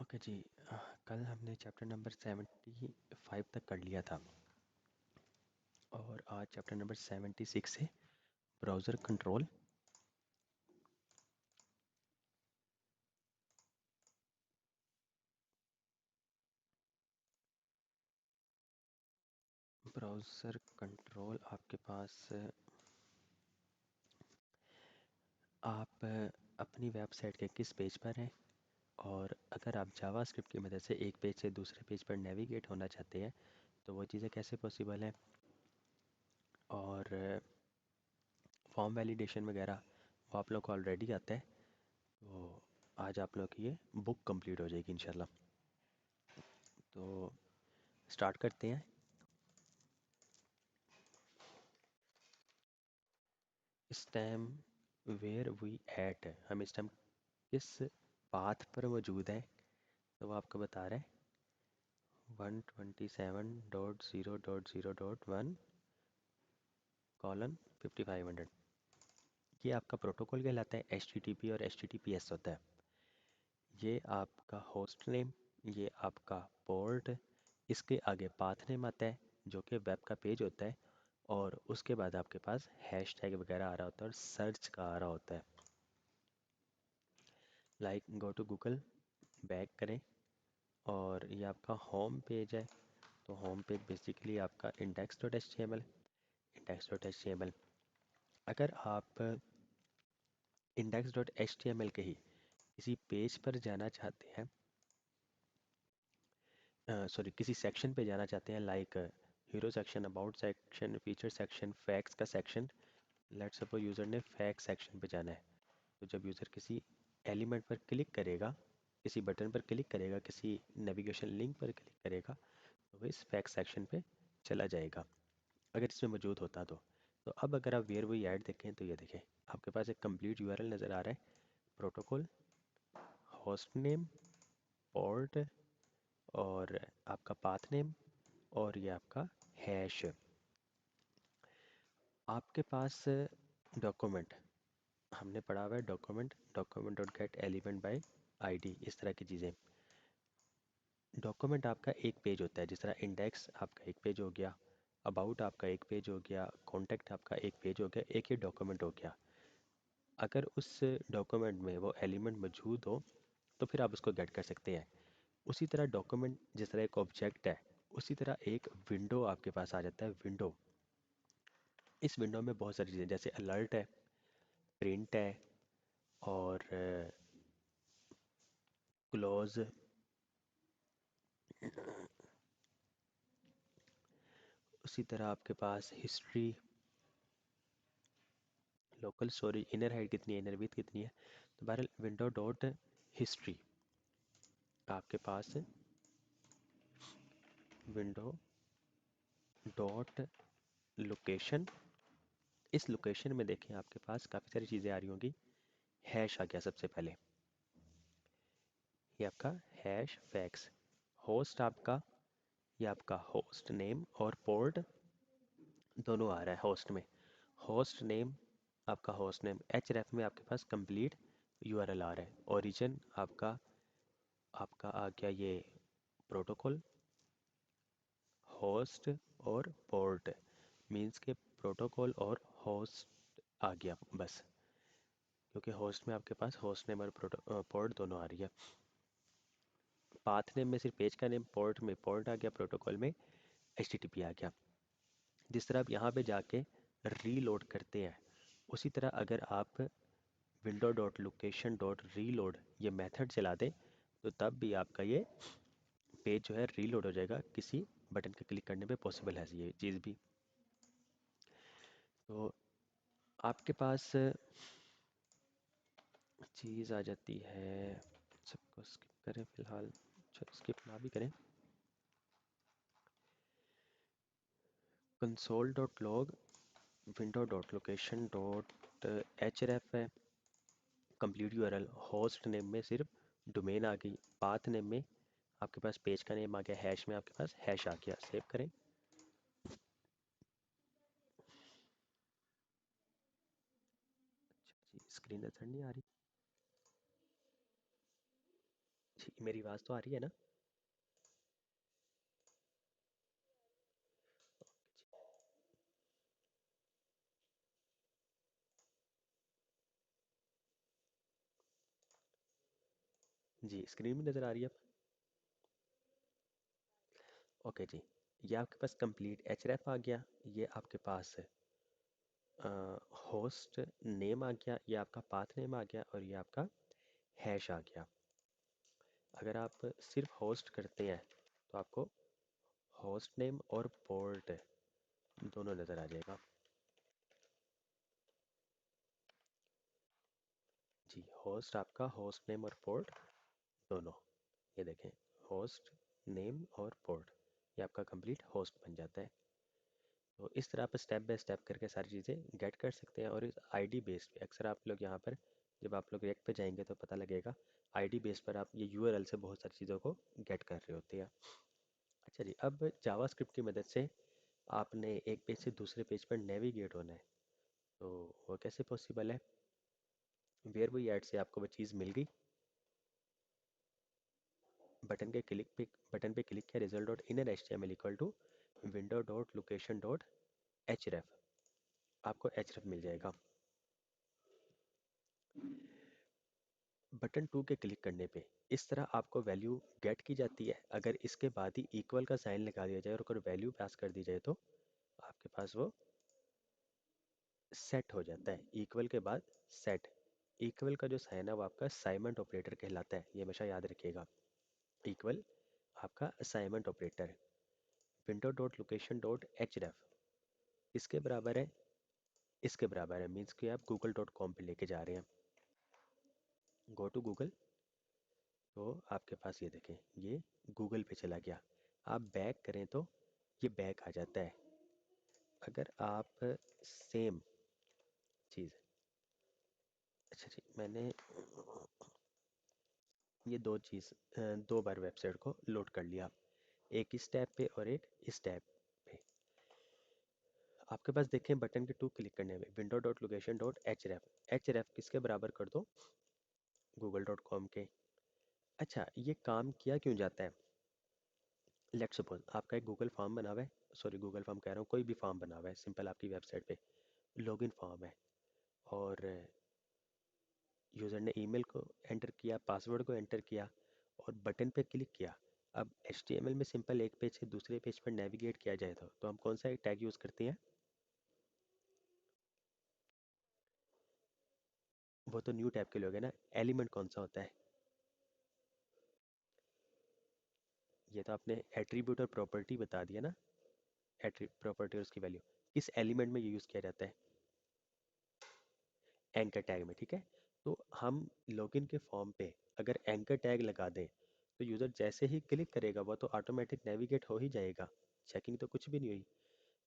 Okay जी। कल हमने chapter number 75 तक कर लिया था और आज चैप्टर नंबर 76 है ब्राउज़र कंट्रोल। ब्राउज़र कंट्रोल आपके पास आप अपनी वेबसाइट के किस पेज पर हैं, और अगर आप जावास्क्रिप्ट की मदद से एक पेज से दूसरे पेज पर नेविगेट होना चाहते हैं तो वो चीज़ें कैसे पॉसिबल हैं, और फॉर्म वैलिडेशन वगैरह वो आप लोग को ऑलरेडी आता है। तो आज आप लोग की ये बुक कंप्लीट हो जाएगी इंशाल्लाह। तो स्टार्ट करते हैं। इस टाइम वेयर वी एट, हम इस टाइम किस पाथ पर मौजूद हैं, तो वो आपको बता रहा है 127.0.0.1 कॉलन 5500। ये आपका प्रोटोकॉल कहलाता है। HTTP और HTTPS होता है। ये आपका होस्ट नेम, ये आपका पोर्ट, इसके आगे पाथ नेम आता है जो कि वेब का पेज होता है, और उसके बाद आपके पास हैश टैग वगैरह आ रहा होता है और सर्च का आ रहा होता है। Like go to Google, back करें, और ये आपका होम पेज है। तो होम पेज बेसिकली आपका index.html। index.html, अगर आप index.html के ही किसी पेज पर जाना चाहते हैं, सॉरी किसी सेक्शन पे जाना चाहते हैं, like hero section, about section, feature section, facts का सेक्शन। लेट्स सपोज यूज़र ने फैक्ट सेक्शन पे जाना है, तो जब यूज़र किसी एलिमेंट पर क्लिक करेगा, किसी बटन पर क्लिक करेगा, किसी नेविगेशन लिंक पर क्लिक करेगा, तो वो इस फैक्ट सेक्शन पे चला जाएगा अगर इसमें मौजूद होता तो अब अगर आप वेयर वी ऐड देखें तो ये देखें आपके पास एक कंप्लीट यूआरएल नज़र आ रहा है। प्रोटोकॉल, होस्ट नेम, पोर्ट, और आपका पाथ नेम, और ये आपका हैश। आपके पास डॉक्यूमेंट, हमने पढ़ा हुआ है document, document dot get element by ID, इस तरह की चीज़ें। डॉक्यूमेंट आपका एक पेज होता है, जिस तरह इंडेक्स आपका एक पेज हो गया, अबाउट आपका एक पेज हो गया, कॉन्टैक्ट आपका एक पेज हो गया, एक ही डॉक्यूमेंट हो गया। अगर उस डॉक्यूमेंट में वो एलिमेंट मौजूद हो तो फिर आप उसको गेट कर सकते हैं। उसी तरह डॉक्यूमेंट जिस तरह एक ऑब्जेक्ट है, उसी तरह एक विंडो आपके पास आ जाता है। विंडो, इस विंडो में बहुत सारी चीज़ें जैसे अलर्ट है, प्रिंट है, और क्लोज, उसी तरह आपके पास history, local storage, inner height कितनी है, इनर विड्थ कितनी है। तो बहरहाल विंडो डॉट हिस्ट्री आपके पास, विंडो डॉट लोकेशन, इस लोकेशन में देखें आपके पास काफ़ी सारी चीज़ें आ रही होंगी। हैश आ गया सबसे पहले, ये आपका हैश फैक्स। होस्ट आपका, ये आपका होस्ट नेम और पोर्ट दोनों आ रहा है होस्ट में। होस्ट नेम, आपका होस्ट नेम href में आपके पास कंप्लीट यूआरएल आ रहा है। ओरिजिन आपका आपका आ गया ये प्रोटोकॉल, होस्ट और पोर्ट, मींस के प्रोटोकॉल और होस्ट आ गया बस, क्योंकि होस्ट में आपके पास होस्ट नेम और पोर्ट दोनों आ रही है। पाथ नेम में सिर्फ पेज का नेम, पोर्ट में पोर्ट आ गया, प्रोटोकॉल में HTTP आ गया। जिस तरह आप यहाँ पे जाके रीलोड करते हैं, उसी तरह अगर आप window dot location dot reload ये मेथड चला दें तो तब भी आपका ये पेज जो है रीलोड हो जाएगा। किसी बटन के क्लिक करने पे पॉसिबल है ये चीज़ भी। तो आपके पास चीज़ आ जाती है, सबको स्किप करें फ़िलहाल, चलो स्किप ना भी करें। Console dot log, window dot location dot href है, कंप्लीट यूआरएल। होस्ट नेम में सिर्फ डोमेन आ गई, पाथ नेम में आपके पास पेज का नेम आ गया, हैश में आपके पास हैश आ गया। सेव करें। अच्छा जी, स्क्रीन नजर नहीं आ रही जी, मेरी आवाज़ तो आ रही है ना? जी, स्क्रीन में नज़र आ रही है? ओके जी। ये आपके पास कंप्लीट एचरेफ आ गया। ये आपके पास होस्ट नेम आ गया, ये आपका पाथ नेम आ गया, और ये आपका हैश आ गया। अगर आप सिर्फ होस्ट करते हैं तो आपको होस्ट नेम और पोर्ट दोनों नज़र आ जाएगा। जी, होस्ट आपका होस्ट नेम और पोर्ट दोनों, ये देखें, होस्ट नेम और पोर्ट, ये आपका कंप्लीट होस्ट बन जाता है। तो इस तरह आप स्टेप बाय स्टेप करके सारी चीज़ें गेट कर सकते हैं। और इस आईडी बेस्ड पे अक्सर आप लोग यहाँ पर, जब आप लोग रिएक्ट पे जाएंगे तो पता लगेगा, आईडी बेस पर आप ये यूआरएल से बहुत सारी चीज़ों को गेट कर रहे होते हैं। अच्छा जी, अब जावास्क्रिप्ट की मदद से आपने एक पेज से दूसरे पेज पर नेविगेट होना है, तो वो कैसे पॉसिबल है? वेयर वो ऐड से आपको वो चीज़ मिल गई, बटन पे क्लिक किया, result dot in H T M L equal to window dot location dot H ref, आपको एच रेफ मिल जाएगा। बटन 2 के क्लिक करने पे इस तरह आपको वैल्यू गेट की जाती है। अगर इसके बाद ही इक्वल का साइन लगा दिया जाए और अगर वैल्यू पास कर दी जाए तो आपके पास वो सेट हो जाता है। इक्वल के बाद सेट, इक्वल का जो साइन है वो आपका असाइनमेंट ऑपरेटर कहलाता है, ये हमेशा याद रखिएगा। इक्वल आपका assignment operator, window dot location dot H रेफ इसके बराबर है, इसके बराबर है, मीन्स कि आप गूगल डॉट कॉम पर लेके जा रहे हैं। गो टू गूगल, तो आपके पास ये देखें, ये गूगल पे चला गया। आप बैक करें तो ये बैक आ जाता है। अगर आप सेम चीज़, अच्छा जी, मैंने ये दो बार वेबसाइट को लोड कर लिया, एक इस टैब पे और एक इस टैब पे। आपके पास देखें बटन के 2 क्लिक करने में window dot location dot H रेफ किसके बराबर कर दो, गूगल डॉट कॉम के। अच्छा, ये काम किया क्यों जाता है? लेट्स सपोज आपका एक गूगल फॉर्म बना हुआ है, सॉरी गूगल फॉर्म कह रहा हूँ, कोई भी फॉर्म बना हुआ है सिंपल आपकी वेबसाइट पे, लॉगिन फॉर्म है, और यूज़र ने ईमेल को एंटर किया, पासवर्ड को एंटर किया और बटन पे क्लिक किया। अब HTML में सिंपल एक पेज से दूसरे पेज पर नेविगेट किया जाए तो हम कौन सा एक टैग यूज़ करते हैं? वो तो न्यू टैब के लिए हो गया ना। एलिमेंट कौन सा होता है? ये तो आपने एट्रीब्यूट और प्रॉपर्टी बता दिया ना। एट्री प्रॉपर्टी और उसकी वैल्यू किस एलिमेंट में ये यूज़ किया जाता है? एंकर टैग में, ठीक है। तो हम लॉगिन के फॉर्म पे अगर एंकर टैग लगा दें तो यूज़र जैसे ही क्लिक करेगा वो तो ऑटोमेटिक नेविगेट हो ही जाएगा, चेकिंग तो कुछ भी नहीं हुई।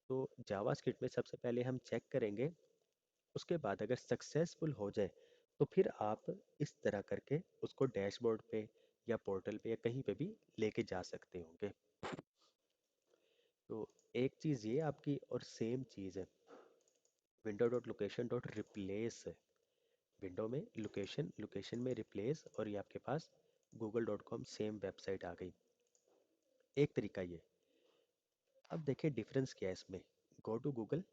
तो जावास्क्रिप्ट में सबसे पहले हम चेक करेंगे, उसके बाद अगर सक्सेसफुल हो जाए तो फिर आप इस तरह करके उसको डैशबोर्ड पे या पोर्टल पे या कहीं पे भी लेके जा सकते होंगे। तो एक चीज़ ये आपकी, और सेम चीज़ है window dot location dot replace, window में लोकेशन, लोकेशन में रिप्लेस, और ये आपके पास Google dot com same website आ गई। एक तरीका ये। अब देखिए डिफरेंस क्या है इसमें, गो टू गूगल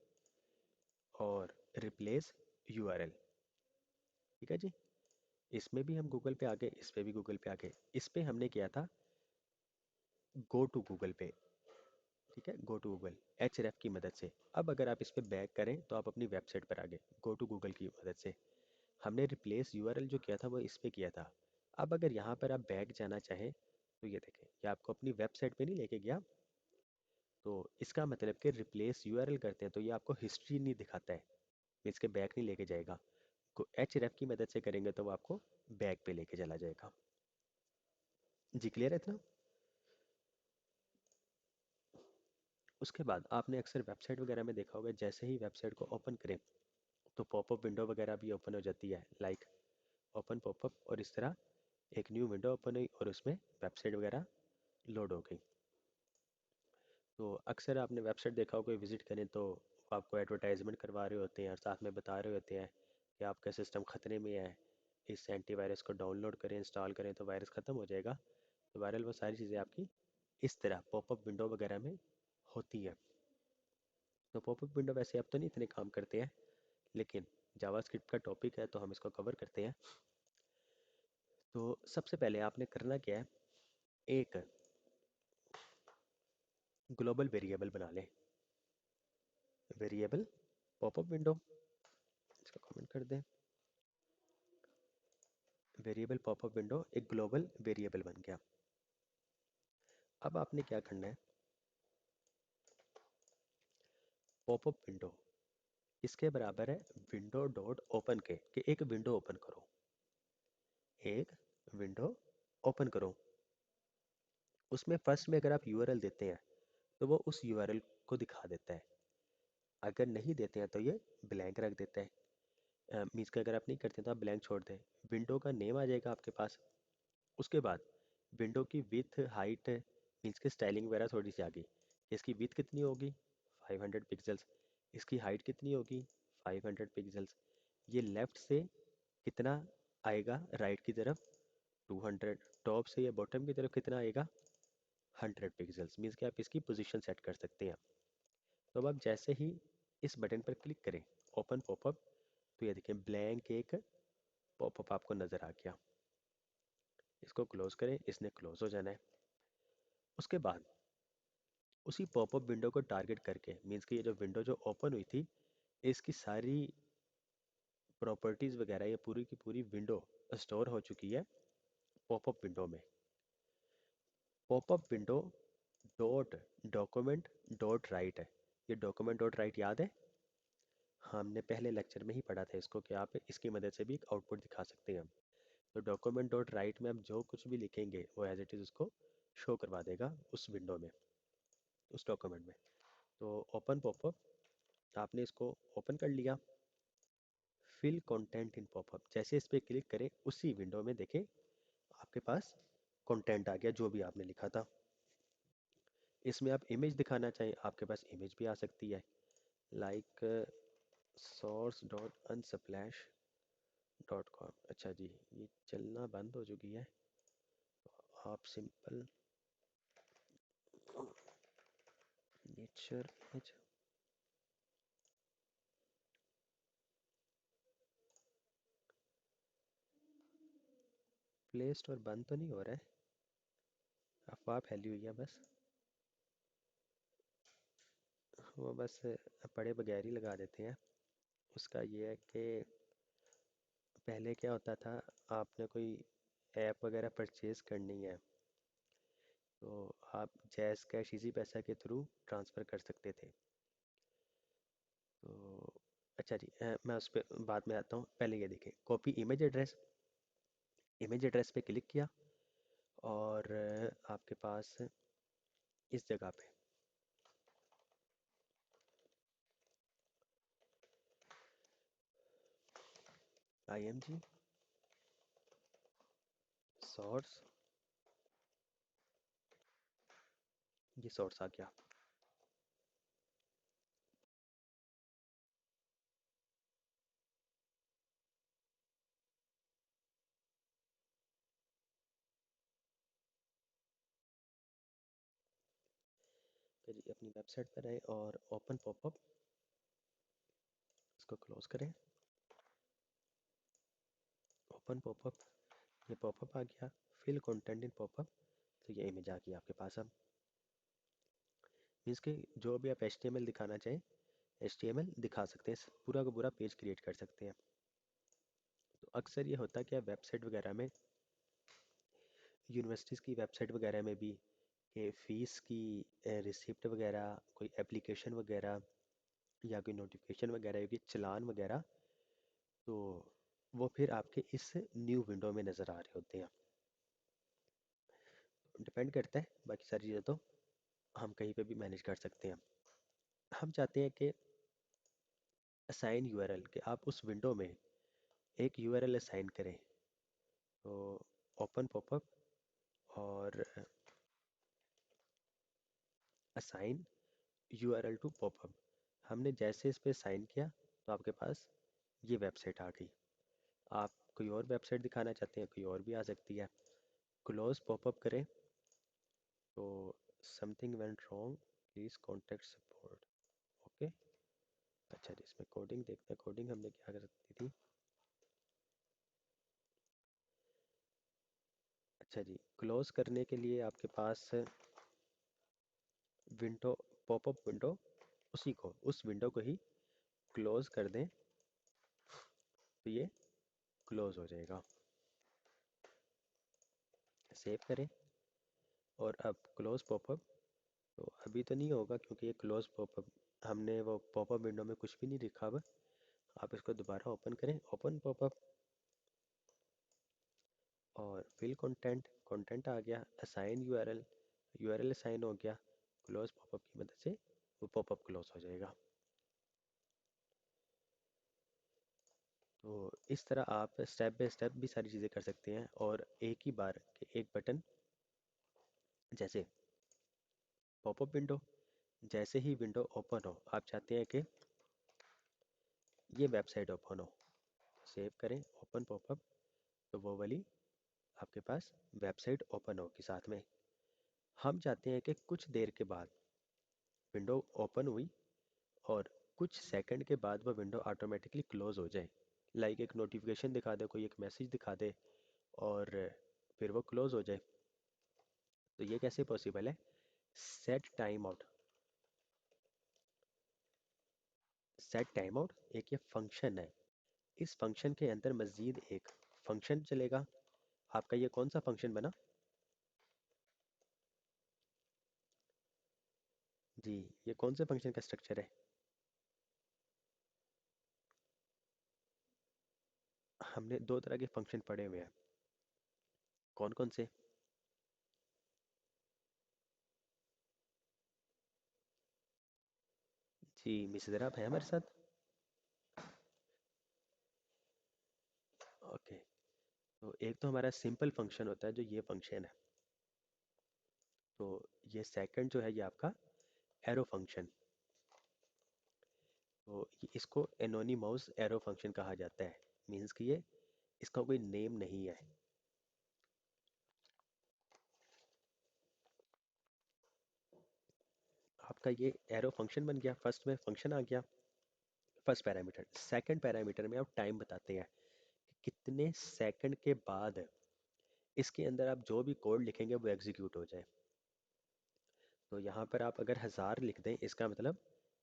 और रिप्लेस यूआरएल, ठीक है जी। इसमें भी हम गूगल पे आ गए, इस पे भी गूगल पे आ गए। इस पे हमने किया था गो टू गूगल पे, ठीक है, गो टू गूगल एच की मदद से। अब अगर आप इस पे बैक करें तो आप अपनी वेबसाइट पर आ गए गो टू गूगल की मदद से। हमने रिप्लेस यूआरएल जो किया था वो इस पे किया था। अब अगर यहाँ पर आप बैक जाना चाहें तो ये देखें, ये आपको अपनी वेबसाइट पे नहीं लेके गया। तो इसका मतलब कि रिप्लेस यूआरएल करते हैं तो ये आपको हिस्ट्री नहीं दिखाता है, इसके बैक नहीं लेके जाएगा। को एच की मदद से करेंगे तो वो आपको बैक पे लेके चला जाएगा। जी, क्लियर है इतना? उसके बाद आपने अक्सर वेबसाइट वगैरह में देखा होगा, जैसे ही वेबसाइट को ओपन करें तो पॉपअप विंडो वगैरह भी ओपन हो जाती है, लाइक ओपन पॉपअप, और इस तरह एक न्यू विंडो ओपन हुई और उसमें वेबसाइट वगैरह लोड हो गई। तो अक्सर आपने वेबसाइट देखा होगा, विजिट करें तो वो आपको एडवर्टाइजमेंट करवा रहे होते हैं और साथ में बता रहे होते हैं कि आपका सिस्टम ख़तरे में है, इस एंटीवायरस को डाउनलोड करें, इंस्टॉल करें तो वायरस ख़त्म हो जाएगा। तो बहरहाल वो सारी चीज़ें आपकी इस तरह पॉपअप विंडो वगैरह में होती है। तो पॉपअप विंडो वैसे अब तो नहीं इतने काम करते हैं, लेकिन जावास्क्रिप्ट का टॉपिक है तो हम इसको कवर करते हैं। तो सबसे पहले आपने करना क्या है, एक ग्लोबल वेरिएबल बना लें। वेरिएबल पॉपअप विंडो, इसका कमेंट कर दें। वेरिएबल पॉपअप विंडो एक ग्लोबल वेरिएबल बन गया। अब आपने क्या करना है, पॉपअप विंडो इसके बराबर है विंडो डॉट ओपन के, कि एक विंडो ओपन करो, एक विंडो ओपन करो। उसमें फर्स्ट में अगर आप यूआरएल देते हैं तो वो उस यूआरएल को दिखा देता है, अगर नहीं देते हैं तो ये ब्लैंक रख देता है। मीन्स कि अगर आप नहीं करते तो आप ब्लैंक छोड़ दें। विंडो का नेम आ जाएगा आपके पास। उसके बाद विंडो की विथ हाइट, मीन्स की स्टाइलिंग वगैरह थोड़ी सी आ गई। इसकी विथ कितनी होगी, 500 पिक्सल्स। इसकी हाइट कितनी होगी, 500 पिक्सल्स। ये लेफ़्ट से कितना आएगा राइट की तरफ, 200। टॉप से या बॉटम की तरफ कितना आएगा, 100 पिक्सल्स। मीन्स कि आप इसकी पोजीशन सेट कर सकते हैं। तो अब आप जैसे ही इस बटन पर क्लिक करें, ओपन पॉपअप, तो ये देखें ब्लैंक एक पॉपअप आपको नज़र आ गया। इसको क्लोज करें, इसने क्लोज हो जाना है। उसके बाद उसी पॉपअप विंडो को टारगेट करके, मीन्स कि ये जो विंडो जो ओपन हुई थी, इसकी सारी प्रॉपर्टीज़ वगैरह ये पूरी की पूरी विंडो स्टोर हो चुकी है पॉपअप विंडो में। Popup window dot document dot right है। ये डॉक्यूमेंट डॉट राइट याद है, हमने पहले लेक्चर में ही पढ़ा था इसको, कि आप इसकी मदद से भी एक आउटपुट दिखा सकते हैं। तो डॉक्यूमेंट डॉट राइट में आप जो कुछ भी लिखेंगे वो एज इट इज़ उसको शो करवा देगा उस विंडो में, उस डॉक्यूमेंट में। तो ओपन पॉपअप, आपने इसको ओपन कर लिया। फिल कंटेंट इन पॉपअप, जैसे इस पर क्लिक करें उसी विंडो में देखें आपके पास कंटेंट आ गया जो भी आपने लिखा था। इसमें आप इमेज दिखाना चाहें, आपके पास इमेज भी आ सकती है, like source dot Unsplash dot com. अच्छा जी, ये चलना बंद हो चुकी है। आप simple nature image, play store बंद तो नहीं हो रहा है, अफवाह फैली हुई है बस, वो बस पड़े बगैर ही लगा देते हैं। उसका ये है कि पहले क्या होता था, आपने कोई ऐप वगैरह परचेज़ करनी है तो आप जैज़ कैश इजी पैसा के थ्रू ट्रांसफ़र कर सकते थे। तो अच्छा जी, मैं उस पर बाद में आता हूँ, पहले ये देखें copy image address. Image address पे क्लिक किया और आपके पास इस जगह पे img सोर्स, ये सोर्स आ गया। फिर जी अपनी वेबसाइट पर आए और ओपन पॉपअप, इसको क्लोज करें। ओपन पॉपअप, ये पॉपअप आ गया। फिल कंटेंट इन पॉपअप, तो ये इमेज आ गई आपके पास। अब मीन्स कि जो भी आप HTML दिखाना चाहें HTML दिखा सकते हैं, पूरा का पूरा पेज क्रिएट कर सकते हैं। तो अक्सर ये होता है कि वेबसाइट वगैरह में, यूनिवर्सिटीज़ की वेबसाइट वगैरह में भी, कि फ़ीस की रिसिप्ट वगैरह, कोई एप्लीकेशन वगैरह या कोई नोटिफिकेशन वगैरह होगी, चालान वगैरह, तो वो फिर आपके इस न्यू विंडो में नज़र आ रहे होते हैं। डिपेंड करता है, बाकी सारी चीज़ें तो हम कहीं पे भी मैनेज कर सकते हैं। हम चाहते हैं कि असाइन यूआरएल, कि आप उस विंडो में एक यूआरएल असाइन करें। तो ओपन पॉपअप और असाइन यूआरएल टू पॉपअप, हमने जैसे इस पे साइन किया तो आपके पास ये वेबसाइट आ गई। आप कोई और वेबसाइट दिखाना चाहते हैं, कोई और भी आ सकती है। क्लोज पॉपअप करें तो something went wrong, please contact support. Okay, अच्छा जी, इसमें कोडिंग देखते हैं, कोडिंग हमने क्या कर सकती थी। अच्छा जी, क्लोज करने के लिए आपके पास विंडो, पॉपअप विंडो, उस विंडो को ही क्लोज कर दें तो ये क्लोज हो जाएगा। सेव करें और अब क्लोज पॉपअप, तो अभी तो नहीं होगा क्योंकि ये क्लोज पॉपअप, हमने वो पॉपअप विंडो में कुछ भी नहीं लिखा। अब आप इसको दोबारा ओपन करें, ओपन पॉपअप, और फिल कंटेंट, कंटेंट आ गया, असाइन यूआरएल, यूआरएल असाइन हो गया। क्लोज पॉपअप की मदद से वो पॉपअप क्लोज हो जाएगा। तो इस तरह आप स्टेप बाय स्टेप भी सारी चीज़ें कर सकते हैं, और एक ही बार के एक बटन, जैसे पॉपअप विंडो, जैसे ही विंडो ओपन हो, आप चाहते हैं कि ये वेबसाइट ओपन हो, सेव करें, ओपन पॉपअप, तो वो वाली आपके पास वेबसाइट ओपन होगी साथ में। हम चाहते हैं कि कुछ देर के बाद विंडो ओपन हुई और कुछ सेकंड के बाद वो विंडो ऑटोमेटिकली क्लोज हो जाए, लाइक एक नोटिफिकेशन दिखा दे, कोई एक मैसेज दिखा दे, और फिर वो क्लोज हो जाए। तो ये कैसे पॉसिबल है? Set time out, set time out एक ये फंक्शन है। इस फंक्शन के अंदर मज़ीद एक फंक्शन चलेगा। आपका ये कौन सा फंक्शन बना? जी, ये कौन से फंक्शन का स्ट्रक्चर है? हमने दो तरह के फंक्शन पढ़े हुए हैं, कौन कौन से? जी, मिस ज़रा आप हैं हमारे साथ? ओके, तो एक तो हमारा सिंपल फंक्शन होता है जो ये फंक्शन है। तो ये सेकंड जो है ये आपका एरो फंक्शन। तो इसको एनोनिमस एरो फंक्शन कहा जाता है, मीन्स कि ये, इसका कोई नेम नहीं है। आपका ये एरो फंक्शन बन गया, फर्स्ट में फंक्शन आ गया, फर्स्ट पैरामीटर। सेकंड पैरामीटर में आप टाइम बताते हैं कि कितने सेकंड के बाद इसके अंदर आप जो भी कोड लिखेंगे वो एग्जीक्यूट हो जाए। तो यहाँ पर आप अगर 1000 लिख दें, इसका मतलब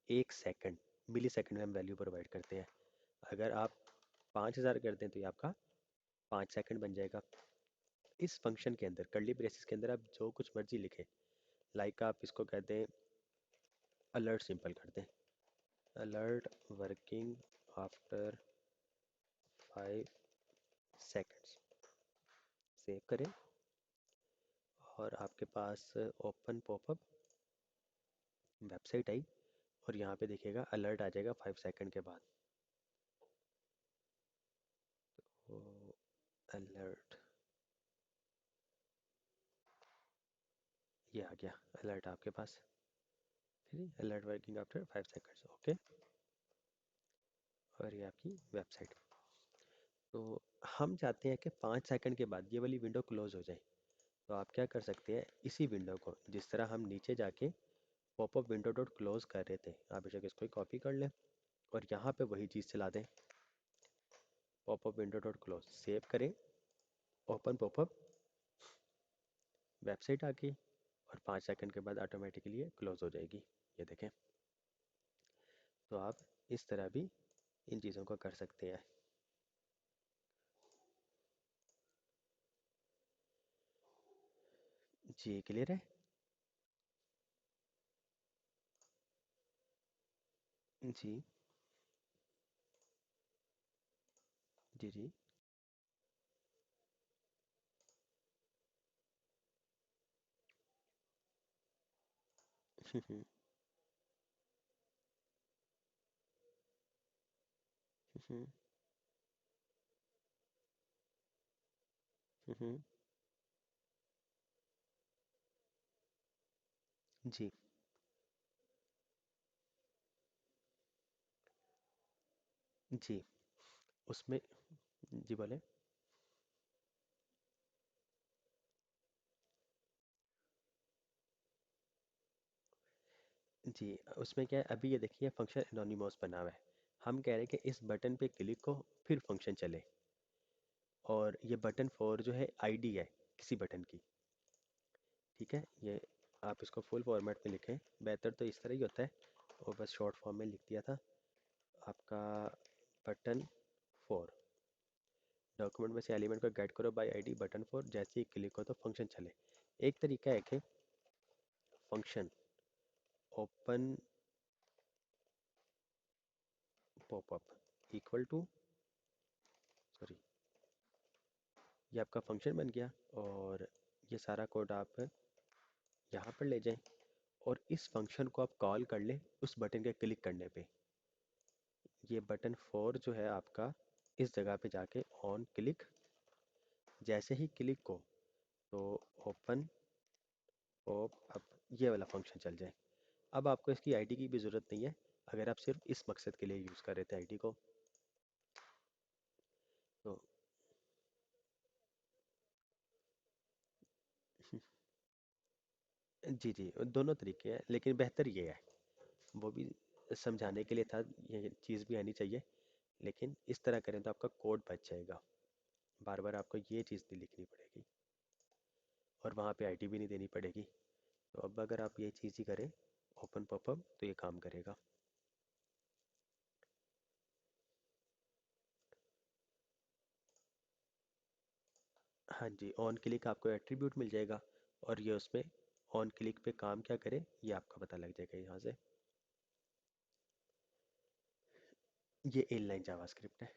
1 सेकंड, मिली सेकंड में हम वैल्यू प्रोवाइड करते हैं। अगर आप 5000 कर दें तो ये आपका 5 सेकंड बन जाएगा। इस फंक्शन के अंदर कर्ली ब्रेसेस के अंदर आप जो कुछ मर्जी लिखें, लाइक आप इसको कह दें अलर्ट, सिंपल कर दें, alert working after 5 seconds, save करें, और आपके पास ओपन पॉपअप वेबसाइट आई, और यहाँ पे देखिएगा अलर्ट आ जाएगा 5 सेकंड के बाद। तो अलर्ट, ये आ गया अलर्ट आपके पास, फिर alert working after 5 seconds, okay. और ये आपकी वेबसाइट। तो हम चाहते हैं कि 5 सेकंड के बाद ये वाली विंडो क्लोज हो जाए। तो आप क्या कर सकते हैं, इसी विंडो को जिस तरह हम नीचे जाके पॉपअप विंडो डॉट क्लोज कर रहे थे, आप बेशक इसको कॉपी कर लें और यहाँ पे वही चीज़ चला दें, popup window dot close, save करें, ओपन पॉपअप, वेबसाइट आ गई, और 5 सेकंड के बाद ऑटोमेटिकली ये क्लोज हो जाएगी। ये देखें। तो आप इस तरह भी इन चीज़ों को कर सकते हैं। जी, क्लियर है? जी जी जी। हम्म हम्म हम्म, जी जी। उसमें, जी बोले। जी, उसमें क्या है, अभी ये देखिए फंक्शन एनोनिमस बना हुआ है। हम कह रहे हैं कि इस बटन पे क्लिक हो फिर फंक्शन चले। और ये बटन फॉर जो है आईडी है किसी बटन की। ठीक है, ये आप इसको फुल फॉर्मेट में लिखें, बेहतर तो इस तरह ही होता है। और बस शॉर्ट फॉर्म में लिख दिया था आपका, बटन फॉर। डॉक्यूमेंट में से एलिमेंट को गेट करो बाय आईडी बटन फॉर, जैसे ही क्लिक हो तो फंक्शन चले। एक तरीका है कि function open popup equal to, sorry, ये आपका फंक्शन बन गया। और ये सारा कोड आप यहाँ पर ले जाएं और इस फंक्शन को आप कॉल कर लें उस बटन के क्लिक करने पे। ये बटन 4 जो है आपका, इस जगह पे जाके ऑन क्लिक, जैसे ही क्लिक हो तो ओपन पॉप अप ये वाला फंक्शन चल जाए। अब आपको इसकी आईडी की भी ज़रूरत नहीं है, अगर आप सिर्फ इस मकसद के लिए यूज़ कर रहे थे आईडी को। तो जी जी, दोनों तरीके हैं, लेकिन बेहतर ये है, वो भी समझाने के लिए था, ये चीज़ भी आनी चाहिए। लेकिन इस तरह करें तो आपका कोड बच जाएगा, बार बार आपको ये चीज़ नहीं लिखनी पड़ेगी और वहाँ पे आईडी भी नहीं देनी पड़ेगी। तो अब अगर आप ये चीज़ ही करें ओपन पॉपअप तो ये काम करेगा। हाँ जी, ऑन क्लिक आपको एट्रीब्यूट मिल जाएगा और ये उसमें ऑन क्लिक पे काम क्या करे ये आपका पता लग जाएगा यहाँ से। ये इनलाइन जावास्क्रिप्ट है।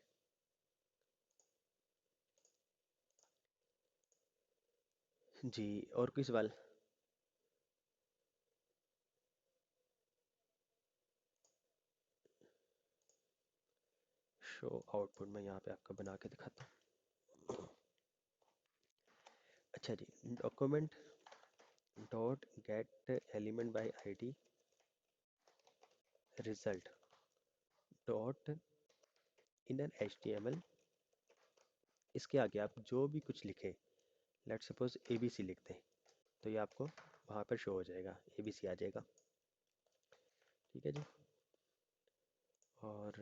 जी, और कोई सवाल? शो आउटपुट में यहाँ पे आपको बना के दिखाता हूँ। अच्छा जी, document dot get element by ID result dot inner HTML. इसके आगे आप जो भी कुछ लिखे, लेट सपोज एबीसी लिख दें, तो ये आपको वहाँ पर शो हो जाएगा, एबीसी आ जाएगा। ठीक है जी। और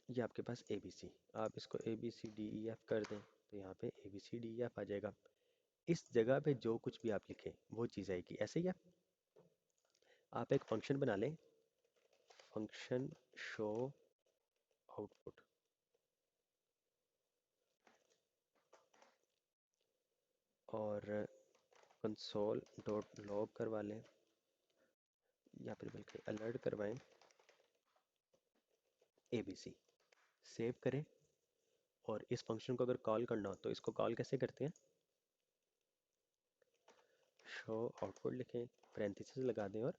ये आपके पास ए बी सी, आप इसको A B C D E F कर दें तो यहाँ पे A B C D E F आ जाएगा। इस जगह पे जो कुछ भी आप लिखें वो चीज़ आएगी। ऐसे ही आप एक फंक्शन बना लें, फंक्शन शो आउटपुट, और कंसोल डॉट लॉग करवा लें, या फिर बल्कि अलर्ट करवाएं ए बी सी, सेव करें। और इस फंक्शन को अगर कॉल करना हो तो इसको कॉल कैसे करते हैं, शो आउटपुट लिखें, पैरेंथेसिस लगा दें और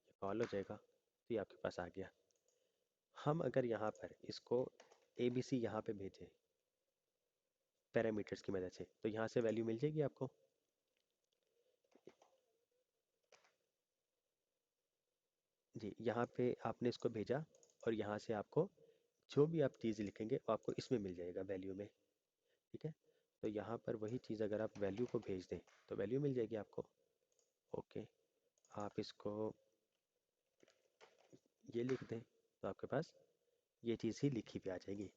ये कॉल हो जाएगा, तो ये आपके पास आ गया। हम अगर यहाँ पर इसको ए बी सी यहाँ पे भेजें पैरामीटर्स की मदद से, तो यहाँ से वैल्यू मिल जाएगी आपको। जी, यहाँ पे आपने इसको भेजा और यहाँ से आपको जो भी आप चीज़ लिखेंगे वो आपको इसमें मिल जाएगा वैल्यू में। ठीक है, तो यहाँ पर वही चीज़ अगर आप वैल्यू को भेज दें तो वैल्यू मिल जाएगी आपको। ओके, आप इसको ये लिख दें तो आपके पास ये चीज़ ही लिखी भी आ जाएगी।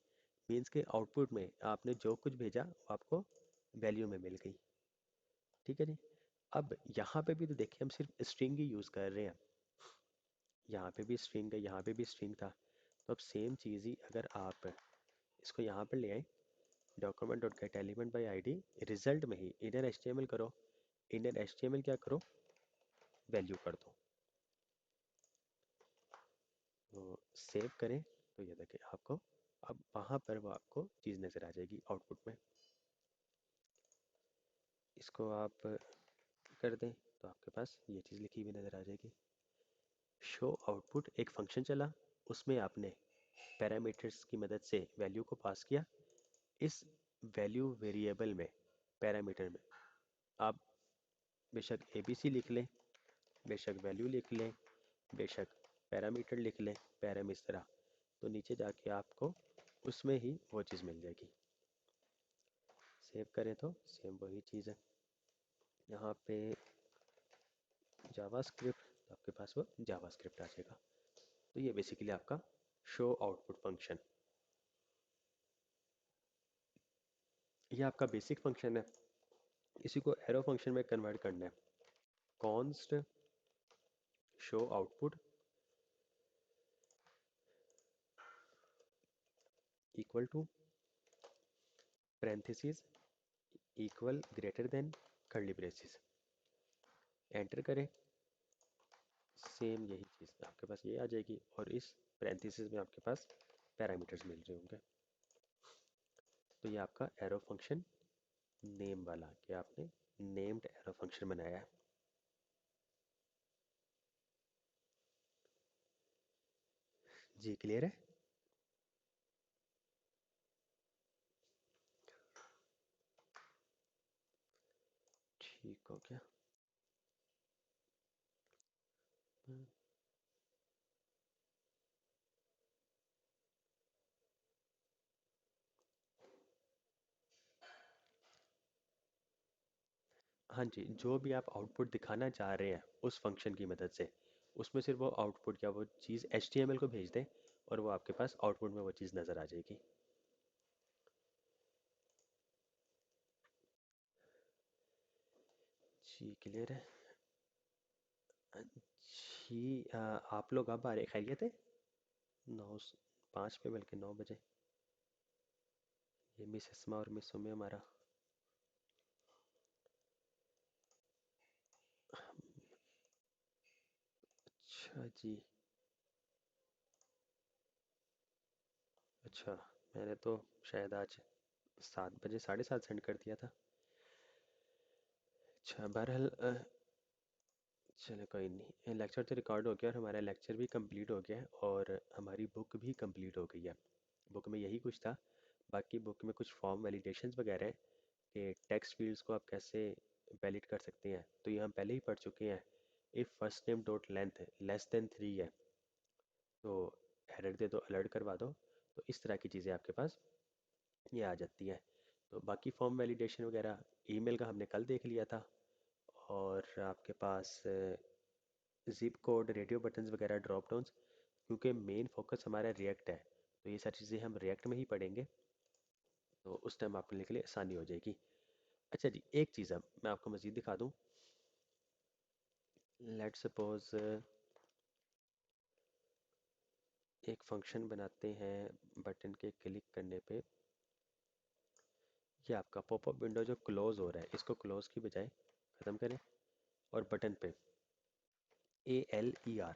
मीन्स के आउटपुट में आपने जो कुछ भेजा वो आपको वैल्यू में मिल गई। ठीक है जी। अब यहाँ पे भी तो देखिए हम सिर्फ स्ट्रिंग ही यूज़ कर रहे हैं, यहाँ पे भी स्ट्रिंग है, यहाँ पे भी स्ट्रिंग था। तो अब सेम चीज़ ही अगर आप इसको यहाँ पर ले आए, document dot get element by I D, result में ही inner H T M L करो, inner H T M L क्या करो, वैल्यू कर दो, तो सेव करें तो ये देखिए आपको अब वहाँ पर वो आपको चीज़ नज़र आ जाएगी आउटपुट में। इसको आप कर दें तो आपके पास ये चीज़ लिखी हुई नज़र आ जाएगी। शो आउटपुट एक फंक्शन चला, उसमें आपने पैरामीटर्स की मदद से वैल्यू को पास किया। इस वैल्यू वेरिएबल में, पैरामीटर में, आप बेशक एबीसी लिख लें, बेशक वैल्यू लिख लें, बेशक पैरामीटर लिख लें, पैराम इस तरह, तो नीचे जाके आपको उसमें ही वो चीज़ मिल जाएगी। सेव करें तो सेम वही चीज़ है। यहाँ पे जावास्क्रिप्ट, तो आपके पास वो जावास्क्रिप्ट आ जाएगा। तो ये बेसिकली आपका शो आउटपुट फंक्शन, ये आपका बेसिक फंक्शन है। इसी को एरो फंक्शन में कन्वर्ट करना है। Const show output equal to parenthesis equal greater than curly braces, enter करें। सेम यही चीज़ आपके पास ये आ जाएगी और इस पैरेंथेसिस में आपके पास पैरामीटर्स मिल रहे होंगे। तो ये आपका एरो फंक्शन नेम वाला कि आपने नेम्ड एरो फंक्शन बनाया है। जी क्लियर है? ठीक हो गया। हम्म, हाँ जी, जो भी आप आउटपुट दिखाना चाह रहे हैं उस फंक्शन की मदद से, उसमें सिर्फ वो आउटपुट या वो चीज़ HTML को भेज दें और वो आपके पास आउटपुट में वो चीज़ नज़र आ जाएगी। जी क्लियर है। जी आप लोग अब आ रहे खैरियत है? 9:05 पे, बल्कि 9 बजे। ये मिस इसमा और मिस सुमे हमारा। अच्छा जी। अच्छा, मैंने तो शायद आज 7 बजे, 7:30 सेंड कर दिया था। अच्छा बहरहाल चलो कोई नहीं, लेक्चर तो रिकॉर्ड हो गया और हमारा लेक्चर भी कंप्लीट हो गया है और हमारी बुक भी कंप्लीट हो गई है। बुक में यही कुछ था। बाकी बुक में कुछ फॉर्म वैलिडेशंस वगैरह हैं कि टेक्स्ट फील्ड्स को आप कैसे वैलिड कर सकते हैं, तो ये हम पहले ही पढ़ चुके हैं। If first name dot length less than 3 है तो एरर दे दो, अलर्ट करवा दो। तो इस तरह की चीज़ें आपके पास ये आ जाती हैं। तो बाकी फॉर्म वैलिडेशन वगैरह ईमेल का हमने कल देख लिया था। और आपके पास जिप कोड, रेडियो बटन्स वगैरह, ड्रॉप डाउन्स, क्योंकि मेन फोकस हमारा रिएक्ट है तो ये सारी चीज़ें हम रिएक्ट में ही पढ़ेंगे। तो उस टाइम आपके लिए आसानी हो जाएगी। अच्छा जी, एक चीज़ अब मैं आपको मज़ीद दिखा दूँ। लेट सपोज एक फंक्शन बनाते हैं, बटन के क्लिक करने पे ये आपका पॉपअप विंडो जो क्लोज हो रहा है इसको क्लोज की बजाय ख़त्म करें और बटन पे ALER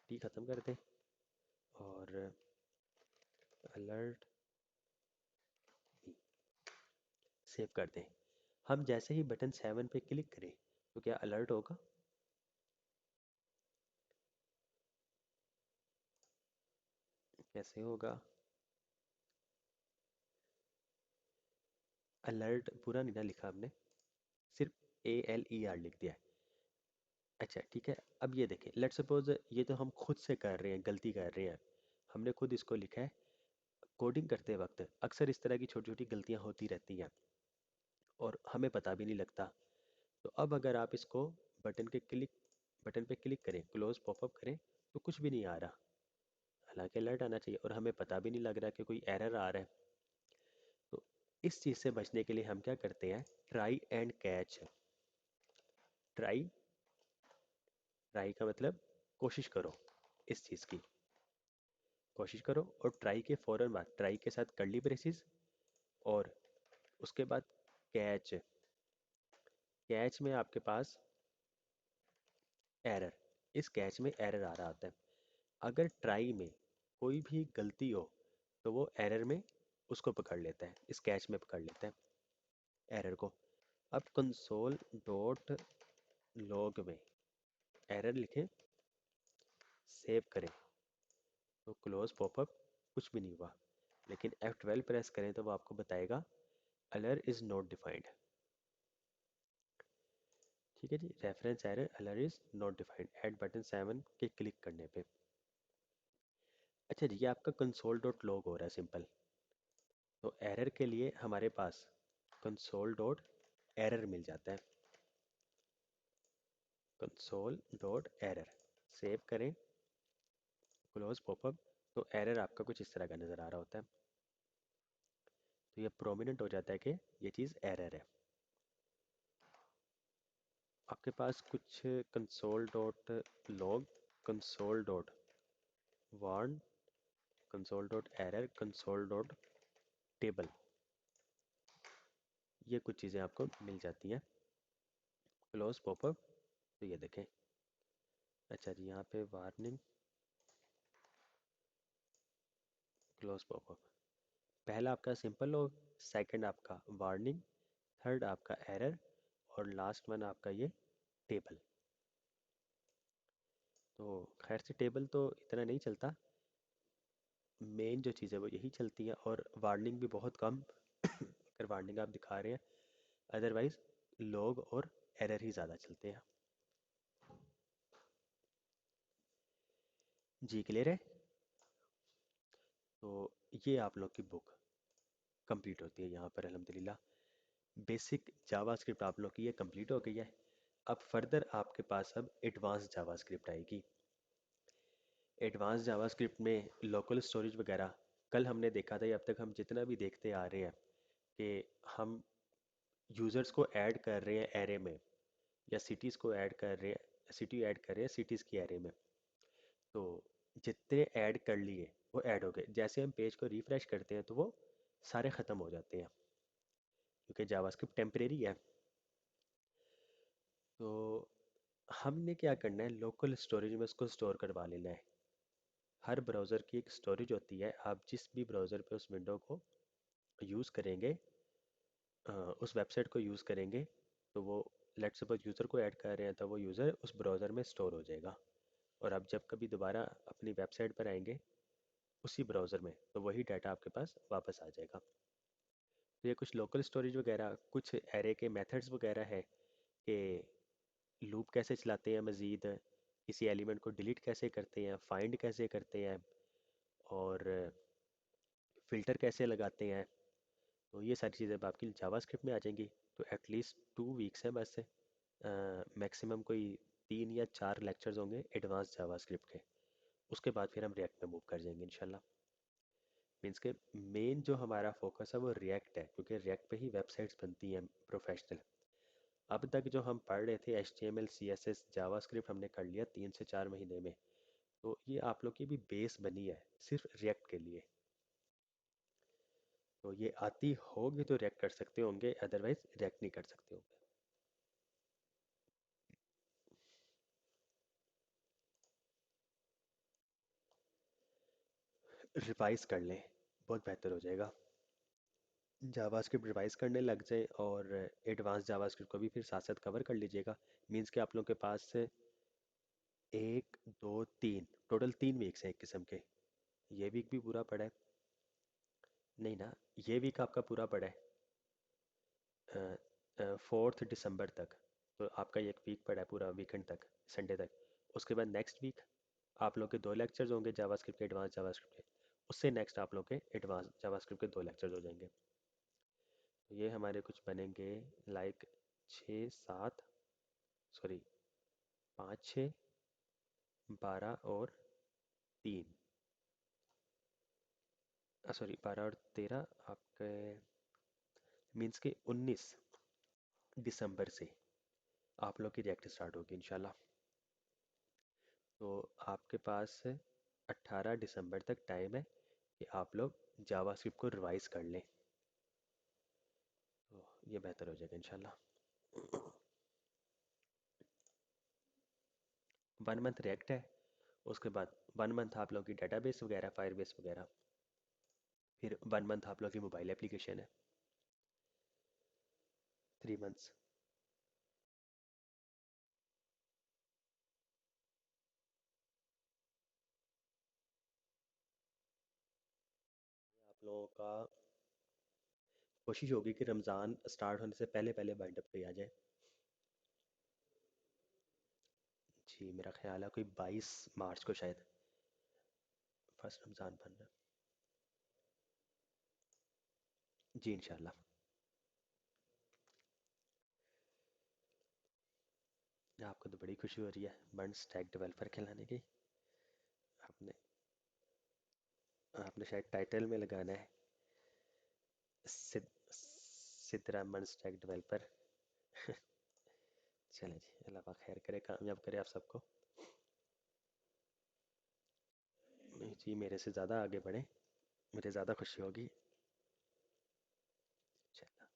टी ख़त्म कर दें और अलर्ट सेव कर दें। हम जैसे ही बटन 7 पे क्लिक करें तो क्या अलर्ट होगा? कैसे होगा? अलर्ट पूरा नहीं ना लिखा हमने, सिर्फ ALER लिख दिया है। अच्छा ठीक है, अब ये देखें, लेट्स सपोज ये तो हम खुद से कर रहे हैं, गलती कर रहे हैं, हमने खुद इसको लिखा है। कोडिंग करते वक्त अक्सर इस तरह की छोटी छोटी गलतियां होती रहती हैं और हमें पता भी नहीं लगता। तो अब अगर आप इसको बटन के क्लिक बटन पे क्लिक करें, क्लोज पॉपअप करें, तो कुछ भी नहीं आ रहा। हालांकि अलर्ट आना चाहिए और हमें पता भी नहीं लग रहा कि कोई एरर आ रहा है। तो इस चीज़ से बचने के लिए हम क्या करते हैं, try and catch. Try, try का मतलब कोशिश करो, इस चीज़ की कोशिश करो। और ट्राई के फ़ौरन बाद ट्राई के साथ कर्ली ब्रेसेस और उसके बाद कैच। कैच में आपके पास एरर, इस कैच में एरर आ रहा होता है। अगर ट्राई में कोई भी गलती हो तो वो एरर में उसको पकड़ लेता है, इस कैच में पकड़ लेता है एरर को। अब कंसोल डॉट लॉग में एरर लिखें, सेव करें, तो क्लोज पॉपअप, कुछ भी नहीं हुआ। लेकिन F12 प्रेस करें तो वो आपको बताएगा अलर इज़ नॉट डिफाइंड। ठीक है जी, reference error alert is not defined at button 7 के क्लिक करने पे। अच्छा जी, ये आपका कंसोल डॉट लॉग हो रहा है सिंपल। एरर के लिए हमारे पास कंसोल डॉट एरर मिल जाता है। कंसोल डॉट एरर सेव करें, क्लोज पॉपअप। तो एरर आपका कुछ इस तरह का नज़र आ रहा होता है। तो ये प्रोमिनेंट हो जाता है कि ये चीज़ एरर है। आपके पास कुछ console dot log, console dot warn, console dot error, console dot table, ये कुछ चीज़ें आपको मिल जाती हैं। Close popup. तो ये देखें, अच्छा जी, यहाँ पे वार्निंग, क्लोज पॉपअप। पहला आपका सिंपल लॉग, सेकंड आपका वार्निंग, थर्ड आपका एरर, और लास्ट वन आपका ये टेबल। तो खैर से टेबल तो इतना नहीं चलता, मेन जो चीज़ है वो यही चलती है, और वार्निंग भी बहुत कम अगर वार्निंग आप दिखा रहे हैं, अदरवाइज लॉग और एरर ही ज़्यादा चलते हैं। जी क्लियर है। तो ये आप लोग की बुक कंप्लीट होती है यहाँ पर अल्हम्दुलिल्लाह। बेसिक जावास्क्रिप्ट आप लोग की ये कंप्लीट हो गई है। अब फर्दर आपके पास अब एडवांस जावास्क्रिप्ट आएगी। एडवांस जावास्क्रिप्ट में लोकल स्टोरेज वगैरह कल हमने देखा था, या अब तक हम जितना भी देखते आ रहे हैं कि हम यूज़र्स को ऐड कर रहे हैं एरे में, या सिटीज़ को ऐड कर रहे हैं, सिटी ऐड कर रहे हैं सिटीज़ की एरे में। तो जितने ऐड कर लिए वो ऐड हो गए, जैसे हम पेज को रिफ़्रेश करते हैं तो वो सारे ख़त्म हो जाते हैं, क्योंकि जावास्क्रिप्ट टेम्परेरी है। तो हमने क्या करना है, लोकल स्टोरेज में उसको स्टोर करवा लेना है। हर ब्राउज़र की एक स्टोरेज होती है, आप जिस भी ब्राउज़र पे उस विंडो को यूज़ करेंगे, उस वेबसाइट को यूज़ करेंगे, तो वो लेट सपोज यूज़र को ऐड कर रहे हैं तो वो यूज़र उस ब्राउज़र में स्टोर हो जाएगा, और आप जब कभी दोबारा अपनी वेबसाइट पर आएंगे उसी ब्राउज़र में, तो वही डाटा आपके पास वापस आ जाएगा। तो ये कुछ लोकल स्टोरेज वगैरह, कुछ एरे के मेथड्स वगैरह है कि लूप कैसे चलाते हैं, मज़ीद किसी एलिमेंट को डिलीट कैसे करते हैं, फाइंड कैसे करते हैं, और फ़िल्टर कैसे लगाते हैं। तो ये सारी चीज़ें अब आपकी जावास्क्रिप्ट में आ जाएंगी। तो एटलीस्ट 2 वीक्स है बस, मैक्सिमम कोई 3 या 4 लेक्चर्स होंगे एडवांस जावास्क्रिप्ट के। उसके बाद फिर हम रिएक्ट में मूव कर जाएंगे इंशाल्लाह। मीन्स के मेन जो हमारा फोकस है वो रिएक्ट है, क्योंकि रिएक्ट पे ही वेबसाइट्स बनती हैं प्रोफेशनल। अब तक जो हम पढ़ रहे थे HTML CSS जावास्क्रिप्ट हमने कर लिया 3 से 4 महीने में। तो ये आप लोग की भी बेस बनी है सिर्फ रिएक्ट के लिए। तो ये आती होगी तो रिएक्ट कर सकते होंगे, अदरवाइज रिएक्ट नहीं कर सकते होंगे। रिवाइज कर लें, बहुत बेहतर हो जाएगा। जावास्क्रिप्ट रिवाइज करने लग जाए, और एडवांस जावास्क्रिप्ट को भी फिर साथ साथ कवर कर लीजिएगा। मीन्स कि आप लोगों के पास 1 2 3 टोटल 3 वीक्स हैं एक किस्म के। ये वीक भी पूरा पड़ा है, नहीं ना, ये वीक आपका पूरा पड़ा है 4 दिसंबर तक। तो आपका एक वीक पड़ा है पूरा, वीकेंड तक, संडे तक। उसके बाद नेक्स्ट वीक आप लोग के 2 लेक्चर्स होंगे जावास्क्रिप्ट के, एडवांस जावास्क्रिप्ट के। उससे नेक्स्ट आप लोग के एडवांस जावास्क्रिप्ट के 2 लेक्चर्स हो जाएंगे। तो ये हमारे कुछ बनेंगे लाइक 6 7, सॉरी 5 6 12 और 3, सॉरी 12 और 13 आपके, मीन्स के 19 दिसंबर से आप लोग की रिएक्ट स्टार्ट होगी इंशाल्लाह। तो आपके पास 18 दिसंबर तक टाइम है कि आप लोग जावास्क्रिप्ट को रिवाइज कर लें। तो ये बेहतर हो जाएगा इंशाल्लाह। 1 मंथ रिएक्ट है, उसके बाद 1 मंथ आप लोग की डेटाबेस वगैरह, फायरबेस वगैरह, फिर 1 मंथ आप लोग की मोबाइल एप्लीकेशन है, 3 मंथ्स। आप लोगों का कोशिश होगी कि रमज़ान स्टार्ट होने से पहले पहले बाइंड अप पे आ जाए। जी मेरा ख्याल है कोई 22 मार्च को शायद फर्स्ट रमज़ान बन रहा है। जी इंशाल्लाह। आपको तो बड़ी खुशी हो रही है बर्न स्टैक डेवलपर खिलाने की। आपने आपने शायद टाइटल में लगाना है, सिद सिद्रा बर्न स्टैक डेवलपर। चलें जी, अल्लाह पाक खैर करे, कामयाब करे आप सबको। नहीं जी, मेरे से ज़्यादा आगे बढ़ें, मुझे ज़्यादा खुशी होगी। चलो,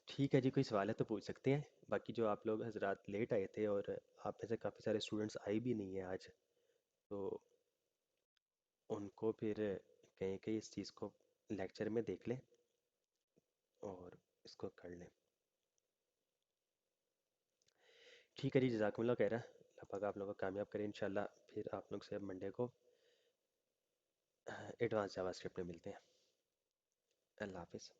ठीक है जी, कोई सवाल है तो पूछ सकते हैं। बाकी जो आप लोग हजरात लेट आए थे और आप में से काफ़ी सारे स्टूडेंट्स आए भी नहीं हैं आज, तो उनको फिर कहें कि इस चीज़ को लेक्चर में देख लें और इसको कर लें। ठीक है जी, जज़ाकुमुल्लाह खैरा, अल्लाह पाक आप लोगों को कामयाब करें इंशाल्लाह। फिर आप लोग से अब मंडे को एडवांस जावास्क्रिप्ट में मिलते हैं। अल्लाह हाफिज़।